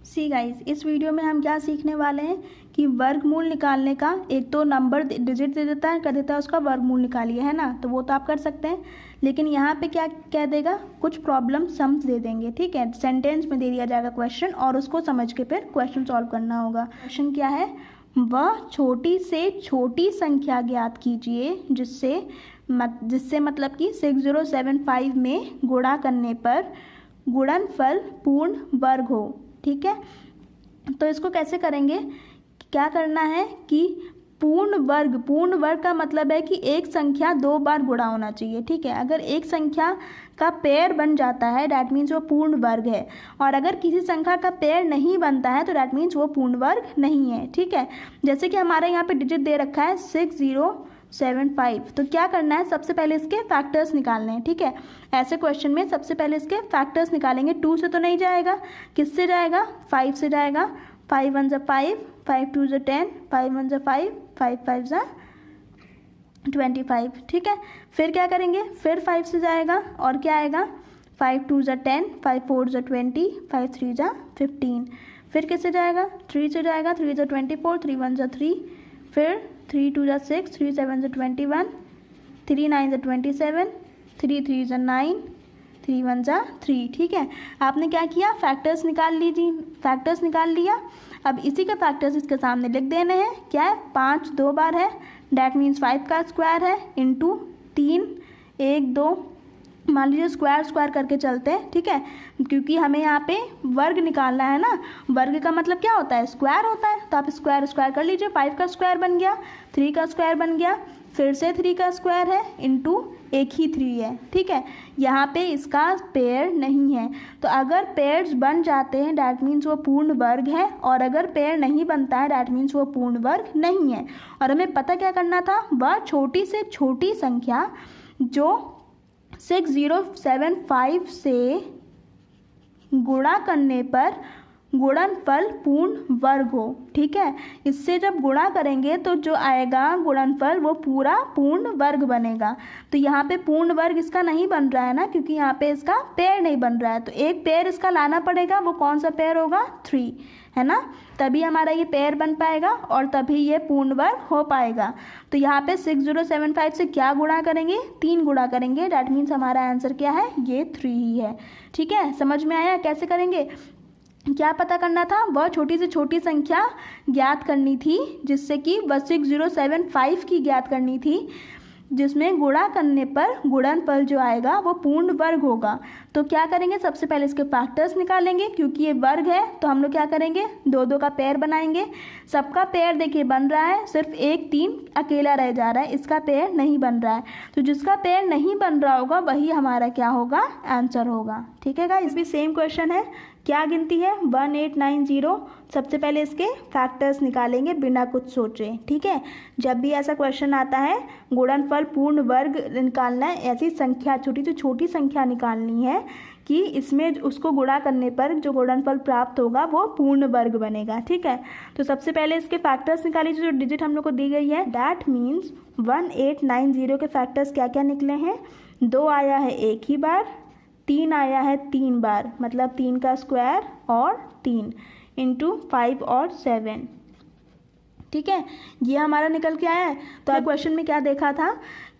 See guys, इस video में हम क्या सीखने वाले हैं कि वर्गमूल निकालने का। एक तो नंबर डिजिट दे देता है, कह देता है उसका वर्गमूल निकालिए, है ना। तो वो तो आप कर सकते हैं, लेकिन यहाँ पे क्या कह देगा, कुछ प्रॉब्लम सम्स दे देंगे। ठीक है, सेंटेंस में दे दिया जाएगा क्वेश्चन और उसको समझ के फिर क्वेश्चन सॉल्व करना होगा। क्वेश्चन क्या है, वह छोटी से छोटी संख्या ज्ञात कीजिए जिससे मतलब कि 6075 में गुणा करने पर गुणनफल पूर्ण वर्ग हो। ठीक है, तो इसको कैसे करेंगे, क्या करना है कि पूर्ण वर्ग का मतलब है कि एक संख्या दो बार गुणा होना चाहिए। ठीक है, अगर एक संख्या का पेयर बन जाता है डैट मीन्स वो पूर्ण वर्ग है, और अगर किसी संख्या का पेयर नहीं बनता है तो डैट मीन्स वो पूर्ण वर्ग नहीं है। ठीक है, जैसे कि हमारे यहाँ पे डिजिट दे रखा है 6075, तो क्या करना है, सबसे पहले इसके फैक्टर्स निकालने हैं। ठीक है, ऐसे क्वेश्चन में सबसे पहले इसके फैक्टर्स निकालेंगे। 2 से तो नहीं जाएगा, किससे जाएगा, 5 से जाएगा। 5 1 ज़ा 5, 5 2 ज़ा 10, 5 1 ज़ा 5, 5 5 ज़ा 25। ठीक है, फिर क्या करेंगे, फिर 5 से जाएगा और क्या आएगा, 5 2 ज़ा 10, 5 4 ज़ा 20, 5 3 ज़ा 15। फिर किससे जाएगा, 3 से जाएगा, 3 ज़ा 24, 3 1 ज़ा 3, फिर 3 2 ज़ा 6, 3 7 ज़ा 21, 3 9 ज़ा 27, 3 3 ज़ा 9, 3 1 ज़ा 3। ठीक है, आपने क्या किया, फैक्टर्स निकाल लीजिए, फैक्टर्स निकाल लिया। अब इसी के फैक्टर्स इसके सामने लिख देने हैं। क्या है, 5 दो बार है, डैट मीन्स 5 का स्क्वायर है, इंटू 3 1 2, मान लीजिए स्क्वायर करके चलते हैं। ठीक है, क्योंकि हमें यहाँ पे वर्ग निकालना है ना, वर्ग का मतलब क्या होता है, स्क्वायर होता है, तो आप स्क्वायर कर लीजिए। 5 का स्क्वायर बन गया, 3 का स्क्वायर बन गया, फिर से 3 का स्क्वायर है, इंटू एक ही 3 है। ठीक है, यहाँ पे इसका पेयर नहीं है, तो अगर पेयर्स बन जाते हैं डैट मीन्स वो पूर्ण वर्ग है, और अगर पेयर नहीं बनता है डैट मीन्स वो पूर्ण वर्ग नहीं है। और हमें पता क्या करना था, वह छोटी से छोटी संख्या जो 6075 से गुणा करने पर गुणनफल पूर्ण वर्ग हो। ठीक है, इससे जब गुणा करेंगे तो जो आएगा गुणनफल वो पूरा पूर्ण वर्ग बनेगा। तो यहाँ पे पूर्ण वर्ग इसका नहीं बन रहा है ना, क्योंकि यहाँ पे इसका पेयर नहीं बन रहा है, तो एक पेयर इसका लाना पड़ेगा। वो कौन सा पेयर होगा, 3, है ना, तभी हमारा ये पेयर बन पाएगा और तभी ये पूर्ण वर्ग हो पाएगा। तो यहाँ पे 6075 से क्या गुणा करेंगे, 3 गुणा करेंगे, डैट मीन्स हमारा आंसर क्या है, ये 3 ही है। ठीक है, समझ में आया कैसे करेंगे, क्या पता करना था, वह छोटी से छोटी संख्या ज्ञात करनी थी, जिससे कि 6075 की ज्ञात करनी थी, जिसमें गुणा करने पर गुणनफल जो आएगा वो पूर्ण वर्ग होगा। तो क्या करेंगे, सबसे पहले इसके फैक्टर्स निकालेंगे, क्योंकि ये वर्ग है तो हम लोग क्या करेंगे, 2 2 का पेयर बनाएंगे। सबका पेयर देखिए बन रहा है, सिर्फ 1 3 अकेला रह जा रहा है, इसका पेयर नहीं बन रहा है। तो जिसका पेयर नहीं बन रहा होगा वही हमारा क्या होगा, आंसर होगा। ठीक है गाइस, भी सेम क्वेश्चन है, क्या गिनती है, 1890। सबसे पहले इसके फैक्टर्स निकालेंगे बिना कुछ सोचे। ठीक है, जब भी ऐसा क्वेश्चन आता है गुणनफल पूर्ण वर्ग निकालना है, ऐसी संख्या छोटी से छोटी संख्या निकालनी है कि इसमें उसको गुणा करने पर जो गुणनफल प्राप्त होगा वो पूर्ण वर्ग बनेगा। ठीक है, तो सबसे पहले इसके फैक्टर्स निकाल लीजिए, जो डिजिट हम लोग को दी गई है, डैट मीन्स 1890 के फैक्टर्स क्या क्या निकले हैं, 2 आया है एक ही बार, 3 आया है 3 बार, मतलब 3 का स्क्वायर और 3 इंटू 5 और 7। ठीक है, ये हमारा निकल के आया है। तो क्वेश्चन में क्या देखा था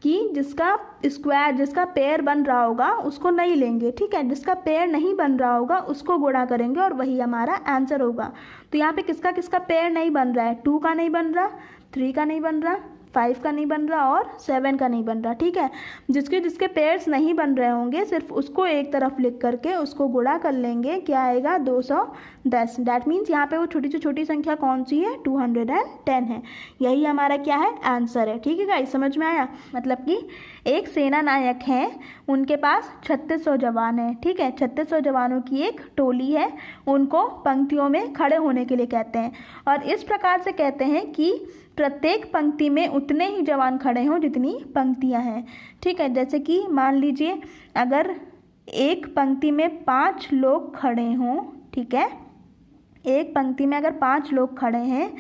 कि जिसका स्क्वायर, जिसका पेयर बन रहा होगा उसको नहीं लेंगे। ठीक है, जिसका पेयर नहीं बन रहा होगा उसको गुणा करेंगे और वही हमारा आंसर होगा। तो यहाँ पे किसका किसका पेयर नहीं बन रहा है, 2 का नहीं बन रहा, 3 का नहीं बन रहा, 5 का नहीं बन रहा और 7 का नहीं बन रहा। ठीक है, जिसके पेयर्स नहीं बन रहे होंगे सिर्फ उसको एक तरफ लिख करके उसको गुणा कर लेंगे, क्या आएगा, 210। डैट मीन्स यहाँ पे वो छोटी से छोटी संख्या कौन सी है, 210 है। यही हमारा क्या है, आंसर है। ठीक है गाइस, समझ में आया, मतलब कि एक सेना नायक हैं, उनके पास 3600 जवान हैं। ठीक है, 3600 जवानों की एक टोली है, उनको पंक्तियों में खड़े होने के लिए कहते हैं, और इस प्रकार से कहते हैं कि प्रत्येक पंक्ति में उतने ही जवान खड़े हों जितनी पंक्तियां हैं। ठीक है, जैसे कि मान लीजिए अगर एक पंक्ति में 5 लोग खड़े हों, ठीक है, एक पंक्ति में अगर 5 लोग खड़े हैं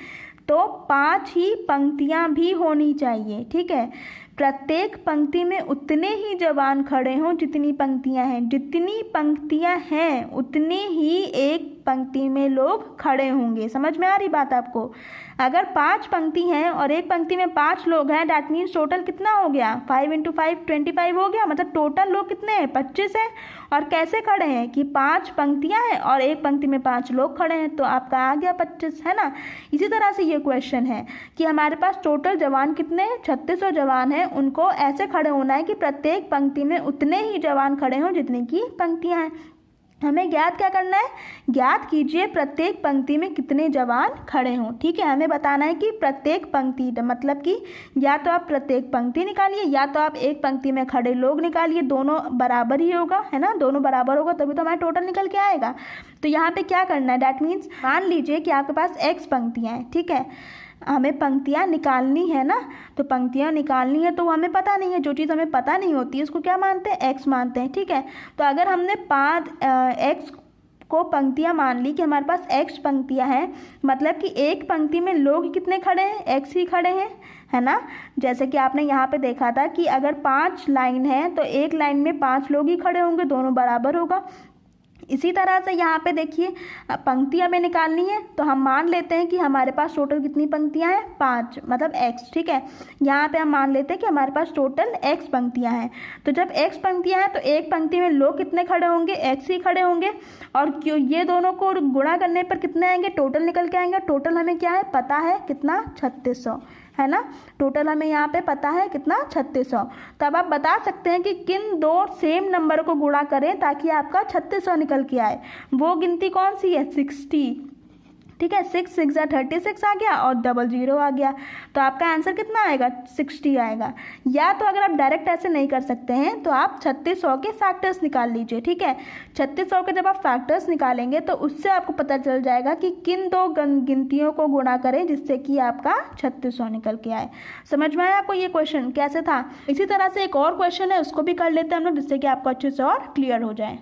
तो 5 ही पंक्तियां भी होनी चाहिए। ठीक है, प्रत्येक पंक्ति में उतने ही जवान खड़े हों जितनी पंक्तियां हैं, जितनी पंक्तियां हैं उतने ही एक पंक्ति में लोग खड़े होंगे। समझ में आ रही बात आपको? अगर 5 पंक्ति हैं और एक पंक्ति में 5 लोग हैं, डैट मीन्स टोटल कितना हो गया? 5 × 5 25 हो गया। मतलब टोटल लोग कितने हैं? 25 हैं। और कैसे खड़े हैं कि 5 पंक्तियां हैं और एक पंक्ति में 5 लोग खड़े हैं, तो आपका आ गया 25, है ना। इसी तरह से ये क्वेश्चन है कि हमारे पास टोटल जवान कितने हैं? 3600 जवान हैं। उनको ऐसे खड़े होना है कि प्रत्येक पंक्ति में उतने ही जवान खड़े हों जितनी की पंक्तियां हैं। हमें ज्ञात क्या करना है? ज्ञात कीजिए प्रत्येक पंक्ति में कितने जवान खड़े हों। ठीक है, हमें बताना है कि प्रत्येक पंक्ति, मतलब कि या तो आप प्रत्येक पंक्ति निकालिए या तो आप एक पंक्ति में खड़े लोग निकालिए, दोनों बराबर ही होगा, है ना। दोनों बराबर होगा तभी तो हमारा टोटल निकल के आएगा। तो यहाँ पे क्या करना है? डैट मीन्स मान लीजिए कि आपके पास x पंक्तियाँ हैं, ठीक है। हमें पंक्तियाँ निकालनी है ना, तो पंक्तियाँ निकालनी है तो हमें पता नहीं है। जो चीज़ हमें पता नहीं होती है उसको क्या मानते हैं? x मानते हैं, ठीक है। तो अगर हमने 5 x को पंक्तियाँ मान ली कि हमारे पास x पंक्तियाँ हैं, मतलब कि एक पंक्ति में लोग कितने खड़े हैं? x ही खड़े हैं, है ना। जैसे कि आपने यहाँ पे देखा था कि अगर 5 लाइन है तो एक लाइन में 5 लोग ही खड़े होंगे, दोनों बराबर होगा। इसी तरह से यहाँ पे देखिए पंक्ति हमें निकालनी है, तो हम मान लेते हैं कि हमारे पास टोटल कितनी पंक्तियाँ हैं? 5, मतलब x, ठीक है। यहाँ पे हम मान लेते हैं कि हमारे पास टोटल x पंक्तियाँ हैं। तो जब x पंक्तियाँ हैं तो एक पंक्ति में लोग कितने खड़े होंगे? x ही खड़े होंगे। और क्यों ये दोनों को गुणा करने पर कितने आएंगे? टोटल निकल के आएंगे। टोटल हमें क्या है पता है? कितना? 3600, है ना। टोटल हमें यहाँ पे पता है कितना? 3600। तब आप बता सकते हैं कि किन दो सेम नंबर को गुणा करें ताकि आपका 3600 निकल के आए। वो गिनती कौन सी है? 60, ठीक है। 6 6 36 आ गया और 00 आ गया, तो आपका आंसर कितना आएगा? 60 आएगा। या तो अगर आप डायरेक्ट ऐसे नहीं कर सकते हैं तो आप 3600 के फैक्टर्स निकाल लीजिए, ठीक है। 3600 के जब आप फैक्टर्स निकालेंगे तो उससे आपको पता चल जाएगा कि किन दो गिनतियों को गुणा करें जिससे कि आपका 3600 निकल के आए। समझ में आया आपको ये क्वेश्चन कैसे था? इसी तरह से एक और क्वेश्चन है, उसको भी कर लेते हैं हम लोग, जिससे कि आपको अच्छे से और क्लियर हो जाए।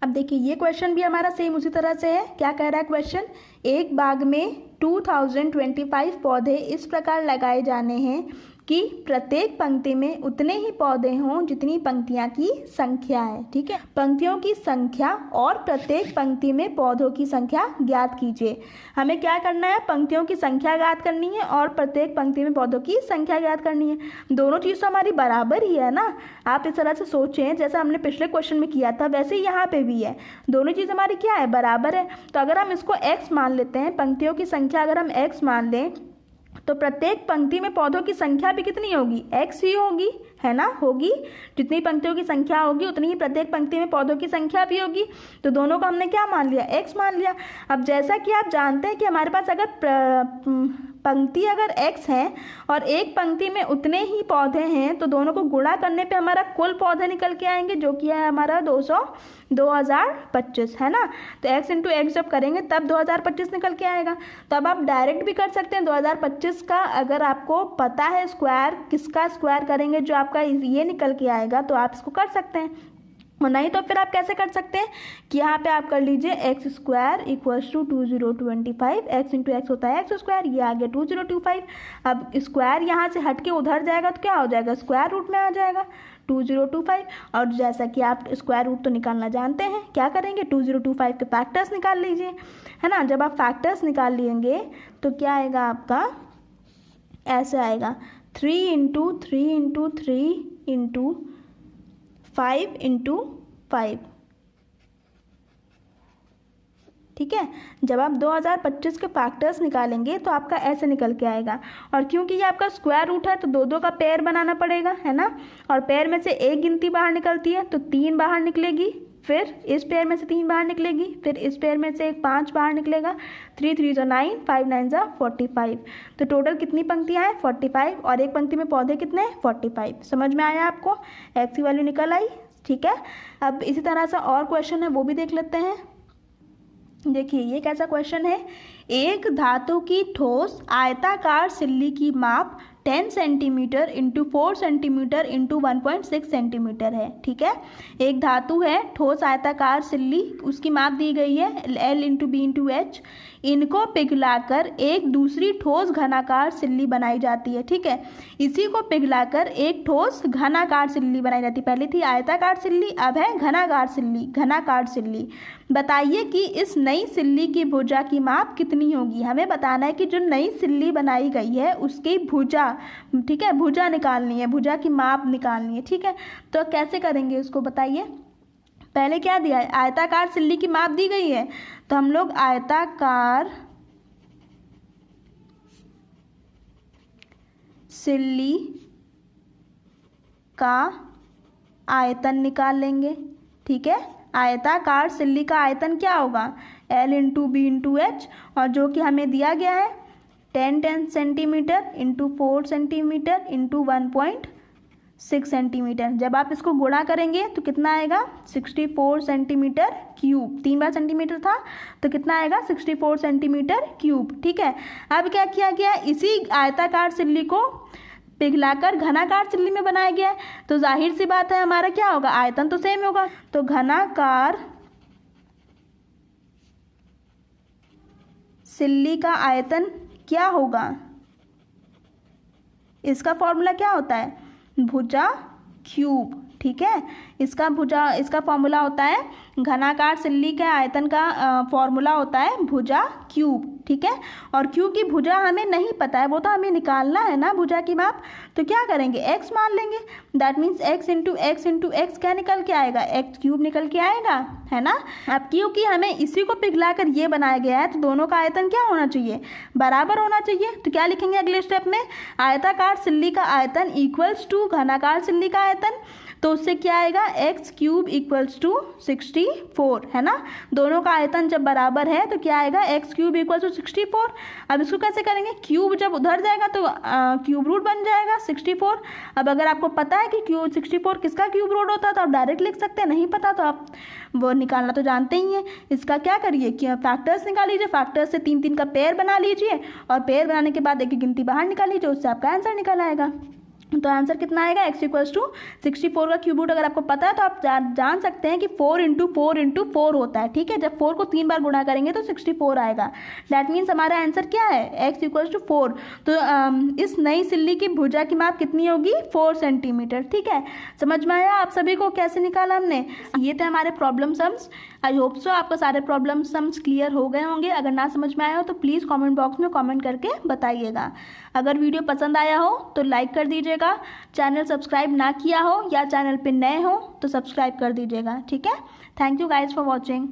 अब देखिए ये क्वेश्चन भी हमारा सेम उसी तरह से है। क्या कह रहा है क्वेश्चन? एक बाग में 2025 पौधे इस प्रकार लगाए जाने हैं कि प्रत्येक पंक्ति में उतने ही पौधे हों जितनी पंक्तियां की संख्या है, ठीक है। पंक्तियों की संख्या और प्रत्येक पंक्ति में पौधों की संख्या ज्ञात कीजिए। हमें क्या करना है? पंक्तियों की संख्या ज्ञात करनी है और प्रत्येक पंक्ति में पौधों की संख्या ज्ञात करनी है। दोनों चीज़ तो हमारी बराबर ही है ना। आप इस तरह से सोचें जैसा हमने पिछले क्वेश्चन में किया था, वैसे ही यहाँ पे भी है। दोनों चीज़ हमारी क्या है? बराबर है। तो अगर हम इसको x मान लेते हैं, पंक्तियों की संख्या अगर हम x मान लें तो प्रत्येक पंक्ति में पौधों की संख्या भी कितनी होगी? x ही होगी, है ना, होगी। जितनी पंक्तियों की संख्या होगी उतनी ही प्रत्येक पंक्ति में पौधों की संख्या भी होगी। तो दोनों को हमने क्या मान लिया? x मान लिया। अब जैसा कि आप जानते हैं कि हमारे पास अगर पंक्ति अगर x है और एक पंक्ति में उतने ही पौधे हैं तो दोनों को गुणा करने पे हमारा कुल पौधे निकल के आएंगे, जो कि है हमारा 2025, है ना। तो x × x जब करेंगे तब 2025 निकल के आएगा। तो अब आप डायरेक्ट भी कर सकते हैं 2025 का, अगर आपको पता है स्क्वायर किसका स्क्वायर करेंगे जो आपका ये निकल के आएगा तो आप इसको कर सकते हैं। और नहीं तो फिर आप कैसे कर सकते हैं कि यहाँ पे आप कर लीजिए x² = 2025, x × x होता है x², ये आ गया 2025। अब स्क्वायर यहाँ से हट के उधर जाएगा तो क्या हो जाएगा? स्क्वायर रूट में आ जाएगा 2025। और जैसा कि आप स्क्वायर रूट तो निकालना जानते हैं, क्या करेंगे? 2025 के फैक्टर्स निकाल लीजिए, है ना। जब आप फैक्टर्स निकाल लेंगे तो क्या आएगा आपका? ऐसे आएगा 3 × 3 × 3 × 5 × 5, ठीक है। जब आप 2025 के फैक्टर्स निकालेंगे तो आपका ऐसे निकल के आएगा। और क्योंकि ये आपका स्क्वायर रूट है तो दो का पेयर बनाना पड़ेगा, है ना। और पेयर में से एक गिनती बाहर निकलती है तो 3 बाहर निकलेगी, फिर इस पेयर में से 3 बाहर निकलेगी, फिर इस पेयर में से एक 5 बाहर निकलेगा। 3 3 = 9, 5 9 = 45। तो टोटल कितनी पंक्तियाँ हैं? 45। और एक पंक्ति में पौधे कितने हैं? 45। समझ में आया आपको? x की वैल्यू निकल आई, ठीक है। अब इसी तरह से और क्वेश्चन है वो भी देख लेते हैं। देखिए ये कैसा क्वेश्चन है? एक धातु की ठोस आयताकार सिल्ली की माप 10 centimetre into 4 centimetre into 1.6 centimetre है। ठीक है, एक धातु है ठोस आयताकार सिल्ली, उसकी माप दी गई है L into B into H. इनको पिघलाकर एक दूसरी ठोस घनाकार सिल्ली बनाई जाती है। ठीक है, इसी को पिघलाकर एक ठोस घनाकार सिल्ली बनाई जाती है। पहले थी आयताकार सिल्ली, अब है घनाकार सिल्ली, घनाकार सिल्ली। बताइए कि इस नई सिल्ली की भुजा की माप कितनी होगी। हमें बताना है कि जो नई सिल्ली बनाई गई है उसकी भुजा, ठीक है, भुजा निकालनी है, भुजा की माप निकालनी है। ठीक है, तो कैसे करेंगे उसको बताइए। पहले क्या दिया है, आयताकार सिल्ली की माप दी गई है, तो हम लोग आयताकार सिल्ली का आयतन निकाल लेंगे। ठीक है, आयताकार सिल्ली का आयतन क्या होगा, L into B into H, और जो कि हमें दिया गया है 10 centimetre into 4 centimetre into 1.6 centimetre. जब आप इसको गुणा करेंगे तो कितना आएगा, 64 सेंटीमीटर क्यूब। 3 बार सेंटीमीटर था तो कितना आएगा, 64 सेंटीमीटर क्यूब। ठीक है, अब क्या किया गया, इसी आयताकार सिल्ली को पिघलाकर घनाकार सिल्ली में बनाया गया है, तो जाहिर सी बात है हमारा क्या होगा, आयतन तो सेम होगा। तो घनाकार सिल्ली का आयतन क्या होगा, इसका फॉर्मूला क्या होता है, भुजा क्यूब। ठीक है, इसका फॉर्मूला होता है, घनाकार सिल्ली के आयतन का फॉर्मूला होता है भुजा क्यूब। ठीक है, और क्यू की भुजा हमें नहीं पता है, वो तो हमें निकालना है ना भुजा की माप, तो क्या करेंगे, x मान लेंगे। That means x into x क्या निकल के आएगा, एक्स क्यूब निकल के आएगा, है ना। अब क्योंकि हमें इसी को पिघलाकर ये बनाया गया है, तो दोनों का आयतन क्या होना चाहिए, बराबर होना चाहिए। तो क्या लिखेंगे अगले स्टेप में, आयताकार सिल्ली का आयतन इक्वल्स टू घनाकार सिल्ली का आयतन, तो उससे क्या आएगा, एक्स क्यूब इक्वल्स टू 64, है ना। दोनों का आयतन जब बराबर है तो क्या आएगा, एक्स क्यूब इक्वल्स टू 64। अब इसको कैसे करेंगे, क्यूब जब उधर जाएगा तो क्यूब रूट बन जाएगा 64। अब अगर आपको पता है कि क्यूब 64 किसका क्यूब रूट होता है तो आप डायरेक्ट लिख सकते हैं, नहीं पता तो आप वो निकालना तो जानते ही हैं। इसका क्या करिए कि फैक्टर्स निकाल लीजिए, फैक्टर्स से 3 का पेयर बना लीजिए, और पेयर बनाने के बाद एक गिनती बाहर निकाल लीजिए, उससे आपका आंसर निकल आएगा। तो आंसर कितना आएगा, x इक्वल्स टू 64 का क्यूब रूट अगर आपको पता है तो आप जान सकते हैं कि 4 इंटू 4 होता है। ठीक है, जब 4 को 3 बार गुणा करेंगे तो 64 आएगा। दैट मीन्स हमारा आंसर क्या है, x इक्वल्स टू 4। तो इस नई सिल्ली की भुजा की माप कितनी होगी, 4 सेंटीमीटर। ठीक है, समझ में आया आप सभी को कैसे निकाला हमने। ये थे हमारे problem sums. I hope so आपका सारे प्रॉब्लम सम्स क्लियर हो गए होंगे। अगर ना समझ में आया हो तो प्लीज़ कमेंट बॉक्स में कमेंट करके बताइएगा। अगर वीडियो पसंद आया हो तो लाइक कर दीजिएगा, चैनल सब्सक्राइब ना किया हो या चैनल पे नए हो तो सब्सक्राइब कर दीजिएगा। ठीक है, thank you guys for watching.